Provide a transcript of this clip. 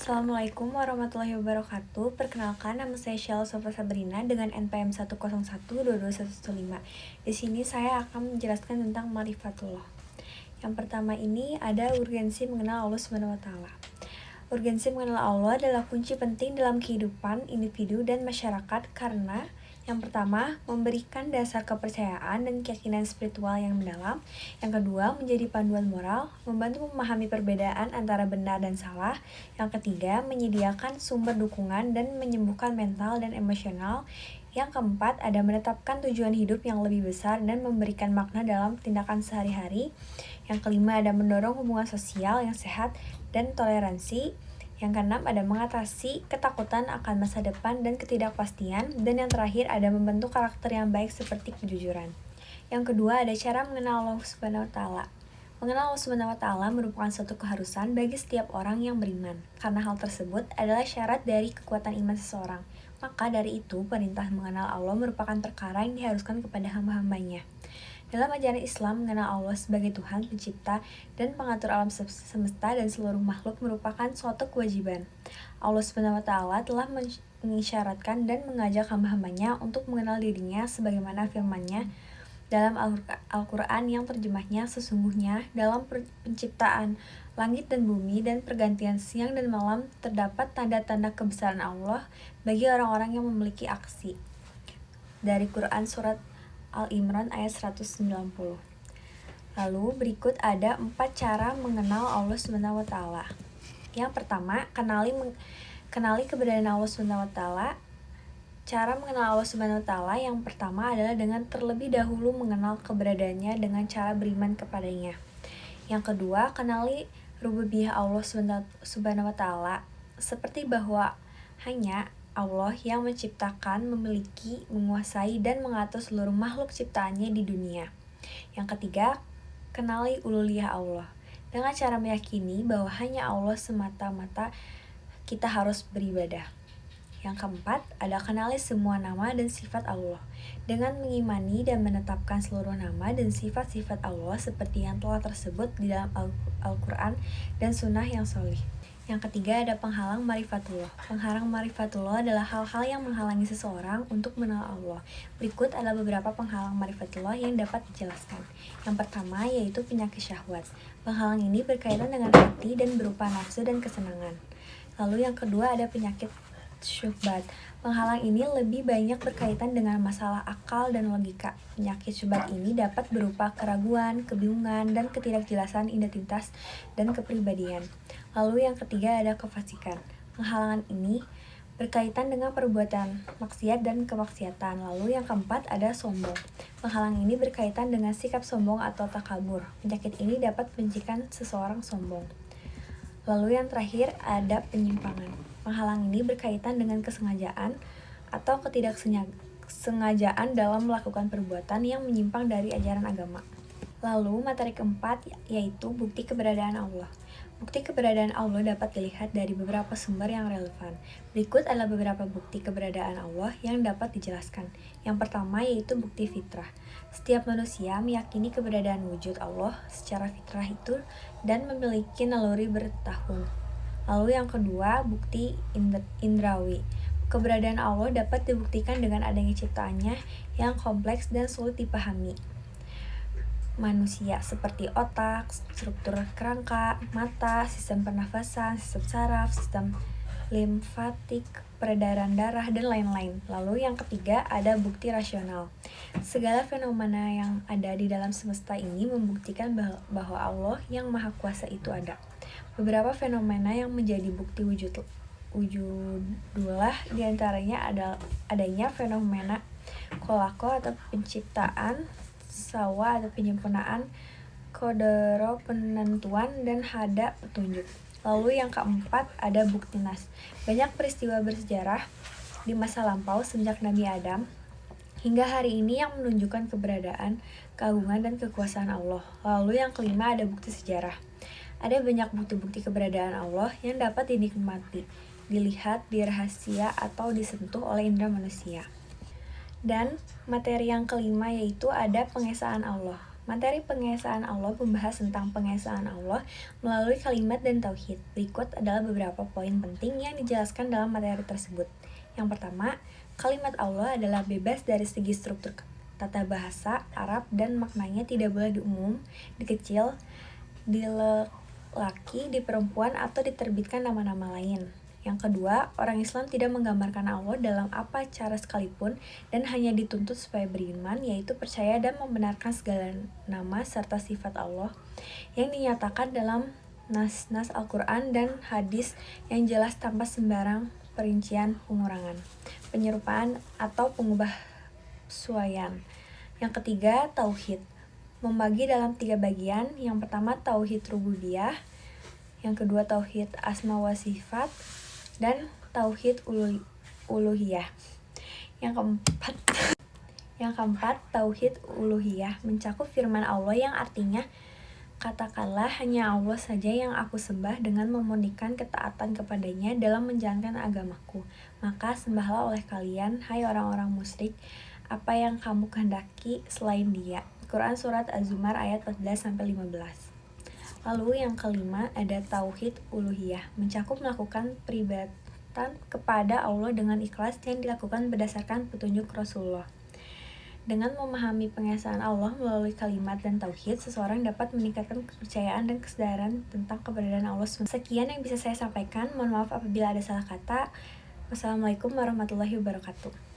Assalamualaikum warahmatullahi wabarakatuh. Perkenalkan, nama saya Syal Sofa Sabrina dengan NPM 101222115. Di sini saya akan menjelaskan tentang Ma'rifatullah. Yang pertama ini ada urgensi mengenal Allah SWT. Urgensi mengenal Allah adalah kunci penting dalam kehidupan individu dan masyarakat karena yang pertama, memberikan dasar kepercayaan dan keyakinan spiritual yang mendalam. Yang kedua, menjadi panduan moral, membantu memahami perbedaan antara benar dan salah. Yang ketiga, menyediakan sumber dukungan dan menyembuhkan mental dan emosional. Yang keempat, ada menetapkan tujuan hidup yang lebih besar dan memberikan makna dalam tindakan sehari-hari. Yang kelima, ada mendorong hubungan sosial yang sehat dan toleransi. Yang keenam, ada mengatasi ketakutan akan masa depan dan ketidakpastian. Dan yang terakhir, ada membentuk karakter yang baik seperti kejujuran. Yang kedua, ada cara mengenal Allah SWT. Mengenal Allah SWT merupakan suatu keharusan bagi setiap orang yang beriman, karena hal tersebut adalah syarat dari kekuatan iman seseorang. Maka dari itu, perintah mengenal Allah merupakan perkara yang diharuskan kepada hamba-hambanya. Dalam ajaran Islam, mengenal Allah sebagai Tuhan, pencipta, dan pengatur alam semesta dan seluruh makhluk merupakan suatu kewajiban. Allah SWT telah mengisyaratkan dan mengajak hamba-hambanya untuk mengenal dirinya sebagaimana firman-Nya dalam Al-Quran yang terjemahnya sesungguhnya dalam penciptaan langit dan bumi dan pergantian siang dan malam terdapat tanda-tanda kebesaran Allah bagi orang-orang yang memiliki aksi. Dari Quran Surat Al-Imran ayat 190. Lalu berikut ada 4 cara mengenal Allah SWT. Yang pertama, kenali keberadaan Allah SWT. Cara mengenal Allah SWT yang pertama adalah dengan terlebih dahulu mengenal keberadaannya dengan cara beriman kepadanya. Yang kedua, kenali rububiyah Allah SWT, seperti bahwa hanya Allah yang menciptakan, memiliki, menguasai, dan mengatur seluruh makhluk ciptaannya di dunia. Yang ketiga, kenali uluhiyah Allah. Dengan cara meyakini bahwa hanya Allah semata-mata kita harus beribadah. Yang keempat, ada kenali semua nama dan sifat Allah. Dengan mengimani dan menetapkan seluruh nama dan sifat-sifat Allah seperti yang telah tersebut di dalam Al-Quran dan Sunnah yang sholih. Yang ketiga, ada penghalang ma'rifatullah. Penghalang ma'rifatullah adalah hal-hal yang menghalangi seseorang untuk mengenal Allah. Berikut adalah beberapa penghalang ma'rifatullah yang dapat dijelaskan. Yang pertama, yaitu penyakit syahwat. Penghalang ini berkaitan dengan hati dan berupa nafsu dan kesenangan. Lalu yang kedua, ada penyakit syubhat. Penghalang ini lebih banyak berkaitan dengan masalah akal dan logika. Penyakit syubhat ini dapat berupa keraguan, kebingungan, dan ketidakjelasan identitas dan kepribadian. Lalu yang ketiga ada kefasikan. Penghalangan ini berkaitan dengan perbuatan maksiat dan kemaksiatan. Lalu yang keempat ada sombong. Penghalang ini berkaitan dengan sikap sombong atau takabur. Penyakit ini dapat menjadikan seseorang sombong. Lalu yang terakhir ada penyimpangan. Penghalang ini berkaitan dengan kesengajaan atau ketidaksengajaan dalam melakukan perbuatan yang menyimpang dari ajaran agama. Lalu materi keempat yaitu bukti keberadaan Allah. Bukti keberadaan Allah dapat dilihat dari beberapa sumber yang relevan. Berikut adalah beberapa bukti keberadaan Allah yang dapat dijelaskan. Yang pertama yaitu bukti fitrah. Setiap manusia meyakini keberadaan wujud Allah secara fitrah itu dan memiliki naluri bertahun. Lalu yang kedua, bukti indrawi. Keberadaan Allah dapat dibuktikan dengan adanya ciptaannya yang kompleks dan sulit dipahami manusia seperti otak, struktur kerangka, mata, sistem pernafasan, sistem saraf, sistem limfatik, peredaran darah, dan lain-lain. Lalu yang ketiga ada bukti rasional. Segala fenomena yang ada di dalam semesta ini membuktikan bahwa Allah yang Maha Kuasa itu ada. Beberapa fenomena yang menjadi bukti wujudullah diantaranya adanya fenomena kolako atau penciptaan, sawa atau penyempurnaan, kodoro penentuan, dan hada petunjuk. Lalu yang keempat ada bukti nas. Banyak peristiwa bersejarah di masa lampau sejak Nabi Adam hingga hari ini yang menunjukkan keberadaan, keagungan, dan kekuasaan Allah. Lalu yang kelima ada bukti sejarah. Ada banyak bukti-bukti keberadaan Allah yang dapat dinikmati, dilihat, dirahasia, atau disentuh oleh indera manusia. Dan materi yang kelima yaitu ada pengesaan Allah. Materi pengesaan Allah membahas tentang pengesaan Allah melalui kalimat dan tauhid. Berikut adalah beberapa poin penting yang dijelaskan dalam materi tersebut. Yang pertama, kalimat Allah adalah bebas dari segi struktur tata bahasa Arab dan maknanya tidak boleh diumum, dikecil, di laki, di perempuan, atau diterbitkan nama-nama lain. Yang kedua, orang Islam tidak menggambarkan Allah dalam apa cara sekalipun dan hanya dituntut supaya beriman, yaitu percaya dan membenarkan segala nama serta sifat Allah yang dinyatakan dalam nas-nas Al-Quran dan hadis yang jelas tanpa sembarang perincian, pengurangan, penyerupaan, atau pengubahsuaian. Yang ketiga, tauhid membagi dalam 3 bagian. Yang pertama, tauhid rububiyah. Yang kedua, tauhid asma wa sifat, dan tauhid uluhiyah. Yang keempat, tauhid uluhiyah mencakup firman Allah yang artinya, katakanlah hanya Allah saja yang aku sembah dengan memurnikan ketaatan kepadanya dalam menjalankan agamaku. Maka sembahlah oleh kalian, hai orang-orang musyrik, apa yang kamu kehendaki selain Dia. Quran Surat Az-Zumar ayat 14-15. Lalu yang kelima ada tauhid uluhiyah, mencakup melakukan peribadatan kepada Allah dengan ikhlas yang dilakukan berdasarkan petunjuk Rasulullah. Dengan memahami pengesaan Allah melalui kalimat dan tauhid, seseorang dapat meningkatkan kepercayaan dan kesadaran tentang keberadaan Allah SWT. Sekian yang bisa saya sampaikan, mohon maaf apabila ada salah kata. Wassalamualaikum warahmatullahi wabarakatuh.